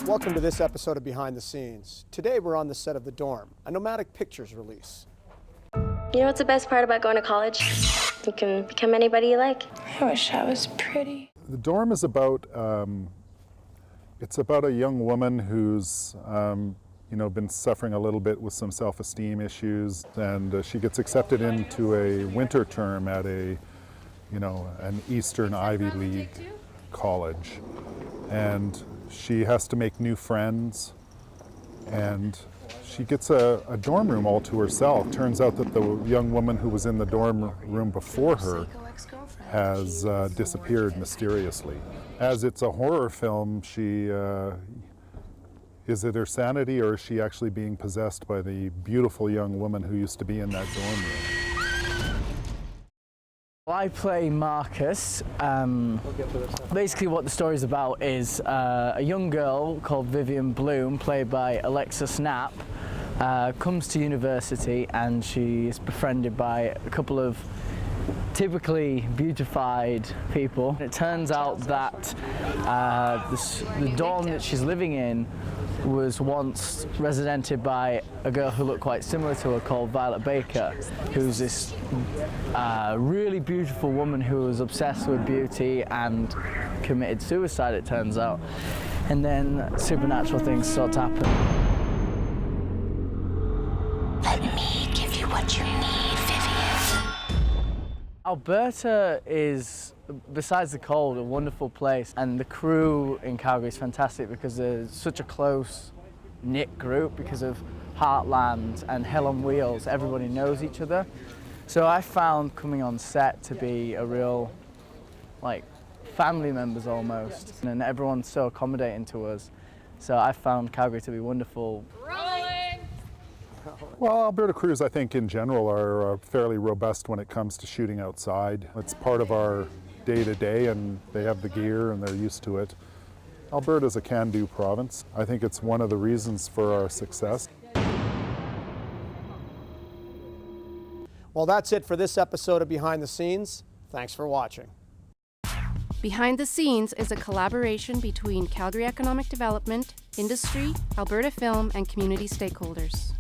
Welcome to this episode of Behind the Scenes. Today we're on the set of The Dorm, a Nomadic Pictures release. You know what's the best part about going to college? You can become anybody you like. I wish I was pretty. The Dorm is about, it's about a young woman who's, been suffering a little bit with some self-esteem issues, and she gets accepted into a winter term at an Eastern Ivy League college. And she has to make new friends, and she gets a dorm room all to herself. Turns out that the young woman who was in the dorm room before her has disappeared mysteriously. As it's a horror film, is it her sanity, or is she actually being possessed by the beautiful young woman who used to be in that dorm room? Well, I play Marcus. Basically what the story's about is a young girl called Vivian Bloom, played by Alexa Snap, comes to university and she is befriended by a couple of typically beautified people. It turns out that the dorm that she's living in was once residented by a girl who looked quite similar to her called Violet Baker, who's this really beautiful woman who was obsessed with beauty and committed suicide, it turns out. And then supernatural things start to happen. Let me give you what you need, Vivian. Alberta is, besides the cold, a wonderful place, and the crew in Calgary is fantastic because they're such a close-knit group because of Heartland and Hell on Wheels. Everybody knows each other. So I found coming on set to be a real, family members almost, and everyone's so accommodating to us. So I found Calgary to be wonderful. Well, Alberta crews, I think, in general are fairly robust when it comes to shooting outside. It's part of our day-to-day, and they have the gear and they're used to it. Alberta's a can-do province. I think it's one of the reasons for our success. Well, that's it for this episode of Behind the Scenes. Thanks for watching. Behind the Scenes is a collaboration between Calgary Economic Development, industry, Alberta Film, and community stakeholders.